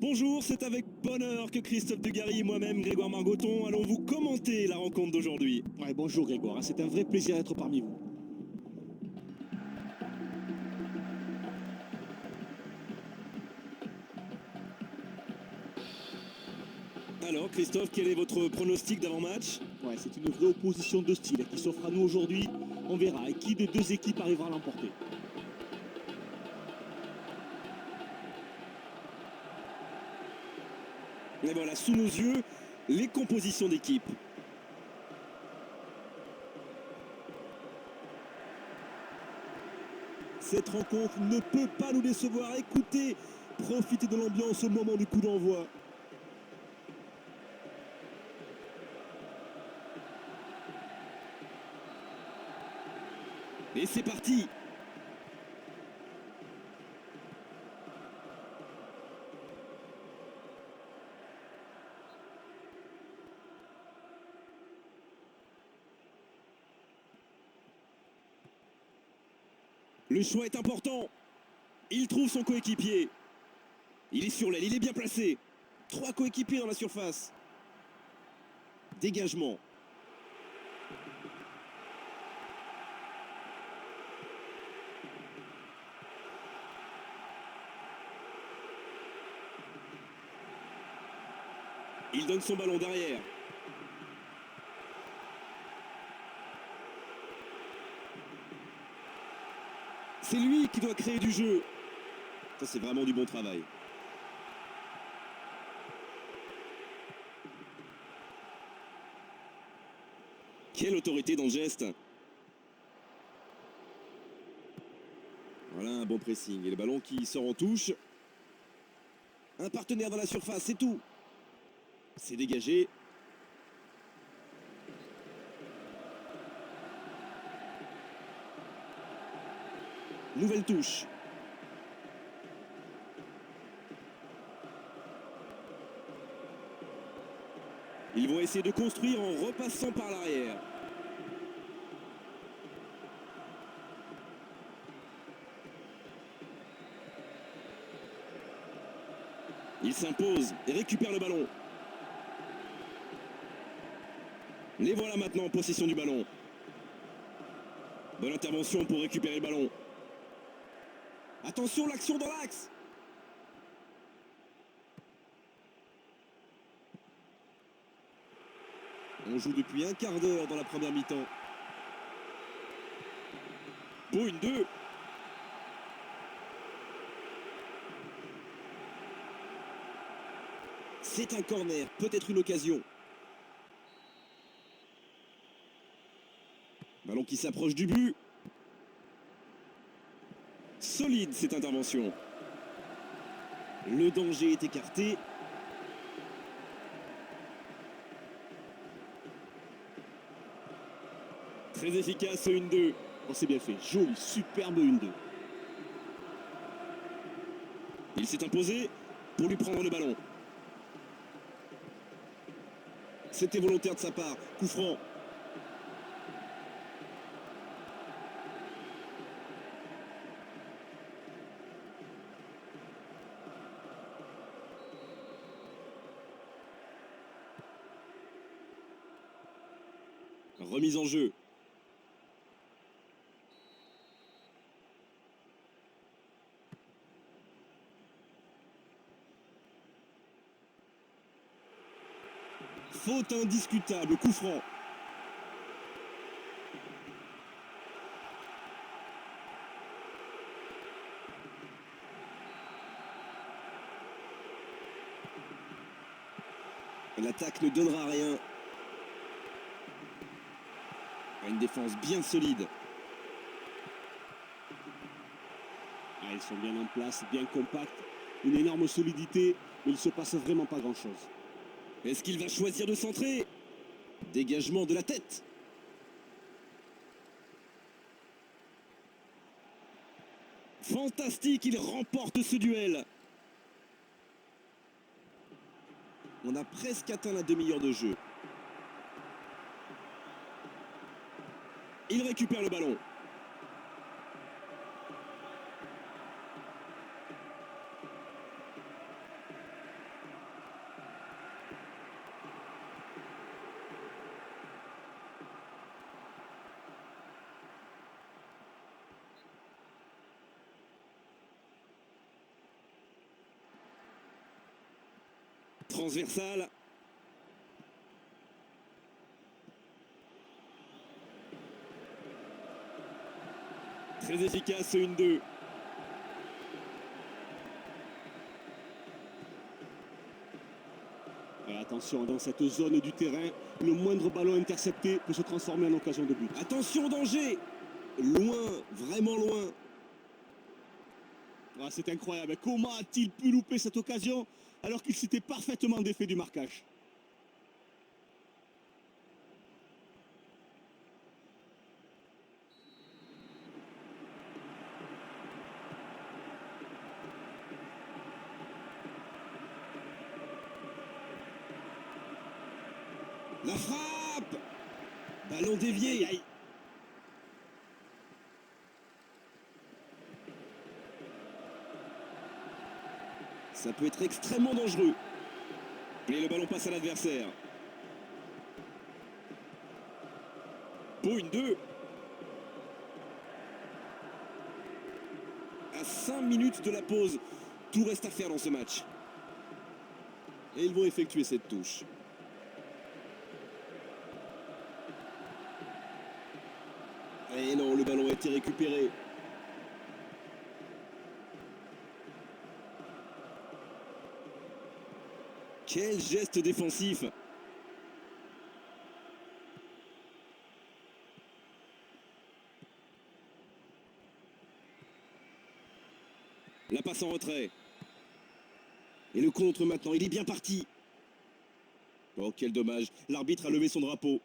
Bonjour, c'est avec bonheur que Christophe Dugarry et moi-même, Grégoire Margoton, allons vous commenter la rencontre d'aujourd'hui. Ouais, bonjour Grégoire, c'est un vrai plaisir d'être parmi vous. Alors Christophe, quel est votre pronostic d'avant-match? Ouais, c'est une vraie opposition de style qui s'offre à nous aujourd'hui. On verra qui des deux équipes arrivera à l'emporter. Et voilà, sous nos yeux, les compositions d'équipe. Cette rencontre ne peut pas nous décevoir. Écoutez, profitez de l'ambiance au moment du coup d'envoi. Et c'est parti! Le choix est important. Il trouve son coéquipier. Il est sur l'aile, il est bien placé. 3 coéquipiers dans la surface. Dégagement. Il donne son ballon derrière. C'est lui qui doit créer du jeu. Ça, c'est vraiment du bon travail. Quelle autorité dans le geste. Voilà un bon pressing. Et le ballon qui sort en touche. Un partenaire dans la surface, c'est tout. C'est dégagé. Nouvelle touche. Ils vont essayer de construire en repassant par l'arrière. Il s'impose et récupère le ballon. Les voilà maintenant en possession du ballon. Bonne intervention pour récupérer le ballon. Attention, l'action dans l'axe. On joue depuis un quart d'heure dans la première mi-temps. Beau, une 2. C'est un corner, peut-être une occasion. Ballon qui s'approche du but. Solide cette intervention. Le danger est écarté. Très efficace, une 2. Oh, c'est bien fait, joli, superbe 1-2. Il s'est imposé pour lui prendre le ballon. C'était volontaire de sa part. Coup franc. Remise en jeu. Faute indiscutable, coup franc. L'attaque ne donnera rien. Une défense bien solide. Ah, ils sont bien en place, bien compacts. Une énorme solidité, mais il ne se passe vraiment pas grand-chose. Est-ce qu'il va choisir de centrer? Dégagement de la tête. Fantastique, il remporte ce duel. On a presque atteint la demi-heure de jeu. Il récupère le ballon. Transversal. Très efficace, 1-2. Et attention, dans cette zone du terrain, le moindre ballon intercepté peut se transformer en occasion de but. Attention, danger. Loin, vraiment loin. Ah, c'est incroyable. Comment a-t-il pu louper cette occasion alors qu'il s'était parfaitement défait du marquage? La frappe. Ballon dévié. Aïe. Ça peut être extrêmement dangereux. Et le ballon passe à l'adversaire. Beau, 1-2. À 5 minutes de la pause, tout reste à faire dans ce match. Et ils vont effectuer cette touche. Et non, le ballon a été récupéré. Quel geste défensif! La passe en retrait. Et le contre maintenant, il est bien parti. Oh, quel dommage. L'arbitre a levé son drapeau.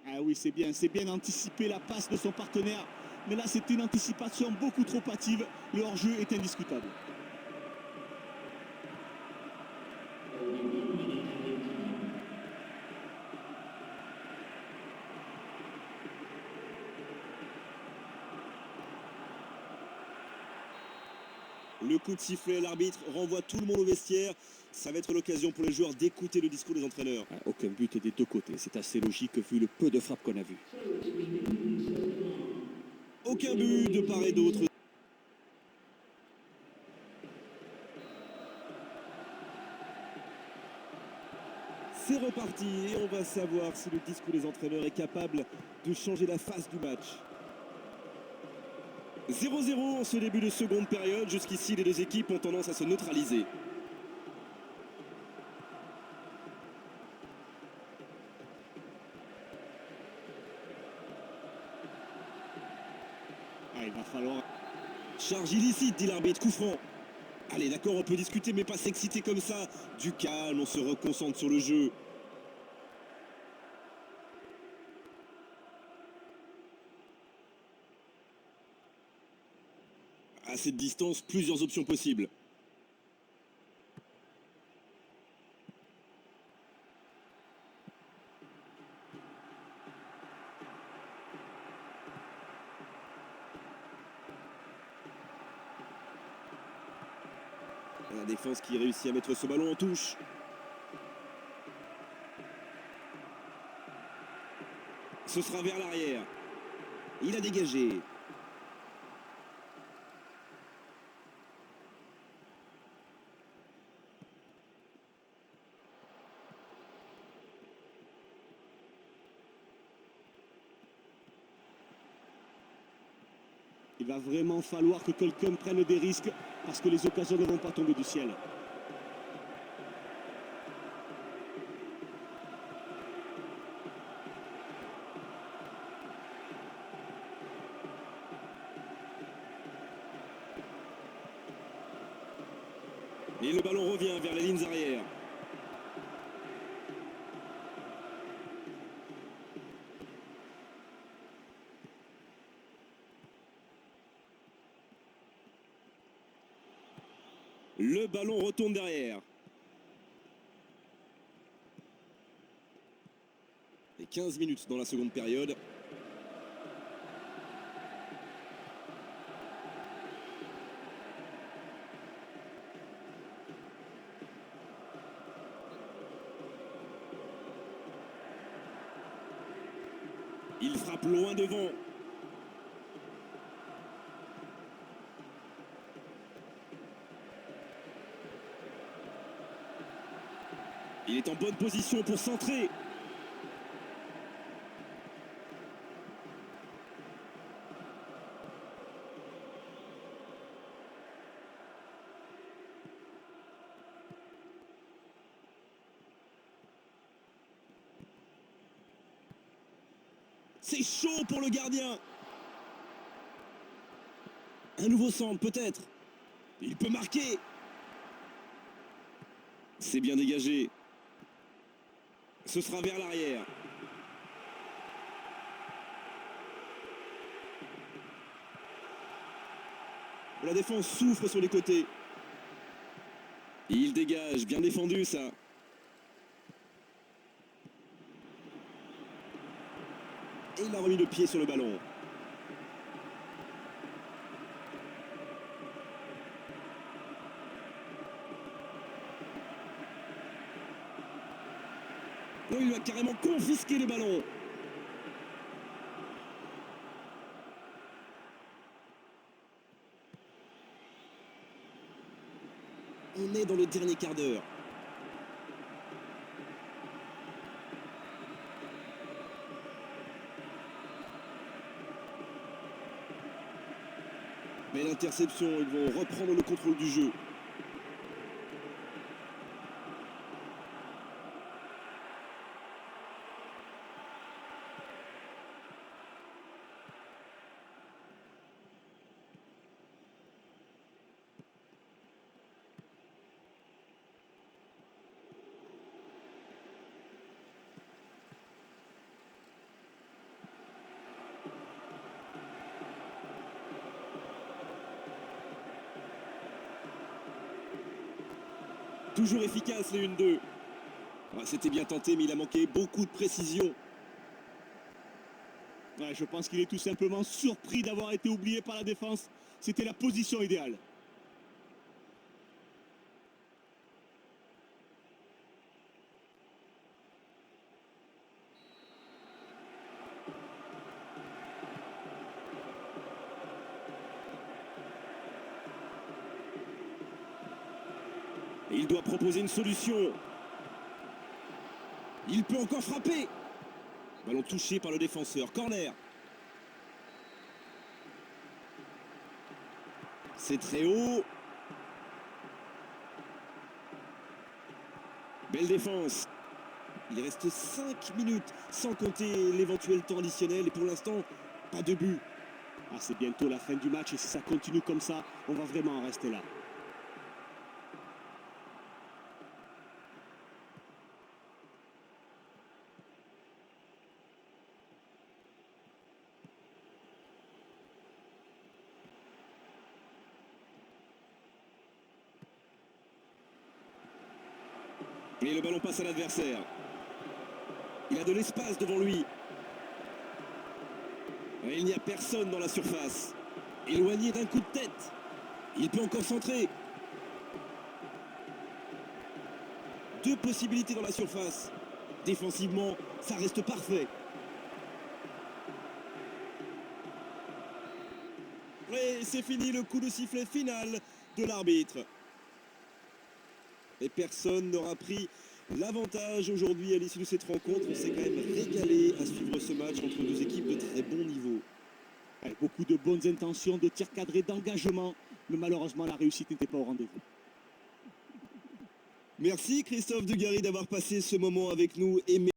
Ah oui, c'est bien anticipé la passe de son partenaire. Mais là, c'était une anticipation beaucoup trop hâtive. Le hors-jeu est indiscutable. Le coup de sifflet, l'arbitre renvoie tout le monde au vestiaire. Ça va être l'occasion pour les joueurs d'écouter le discours des entraîneurs. Aucun but des deux côtés. C'est assez logique vu le peu de frappes qu'on a vues. Aucun but de part et d'autre. C'est reparti et on va savoir si le discours des entraîneurs est capable de changer la face du match. 0-0 en ce début de seconde période. Jusqu'ici, les deux équipes ont tendance à se neutraliser. Ah, il va falloir... Charge illicite, dit l'arbitre, coup franc. Allez, d'accord, on peut discuter, mais pas s'exciter comme ça. Du calme, on se reconcentre sur le jeu. À cette distance, plusieurs options possibles. La défense qui réussit à mettre ce ballon en touche. Ce sera vers l'arrière. Il a dégagé. Il va vraiment falloir que quelqu'un prenne des risques parce que les occasions ne vont pas tomber du ciel. Et le ballon revient vers les lignes arrières. Le ballon retourne derrière. Et 15 minutes dans la seconde période. Il frappe loin devant. Il est en bonne position pour centrer. C'est chaud pour le gardien. Un nouveau centre peut-être. Il peut marquer. C'est bien dégagé. Ce sera vers l'arrière. La défense souffre sur les côtés. Il dégage, bien défendu ça. Et il a remis le pied sur le ballon. Oh, il lui a carrément confisqué le ballon. On est dans le dernier quart d'heure. Mais l'interception, ils vont reprendre le contrôle du jeu. Toujours efficace les 1-2. Ah, c'était bien tenté, mais il a manqué beaucoup de précision. Ouais, je pense qu'il est tout simplement surpris d'avoir été oublié par la défense. C'était la position idéale. Et il doit proposer une solution. Il peut encore frapper. Ballon touché par le défenseur. Corner. C'est très haut. Belle défense. Il reste 5 minutes sans compter l'éventuel temps additionnel. Et pour l'instant, pas de but. Ah, c'est bientôt la fin du match et si ça continue comme ça, on va vraiment en rester là. Et le ballon passe à l'adversaire. Il a de l'espace devant lui. Et il n'y a personne dans la surface. Éloigné d'un coup de tête. Il peut encore centrer. Deux possibilités dans la surface. Défensivement, ça reste parfait. Et c'est fini, le coup de sifflet final de l'arbitre. Et personne n'aura pris l'avantage aujourd'hui à l'issue de cette rencontre. On s'est quand même régalé à suivre ce match entre deux équipes de très bon niveau. Avec beaucoup de bonnes intentions, de tirs cadrés, d'engagement. Mais malheureusement, la réussite n'était pas au rendez-vous. Merci Christophe Dugarry d'avoir passé ce moment avec nous. Et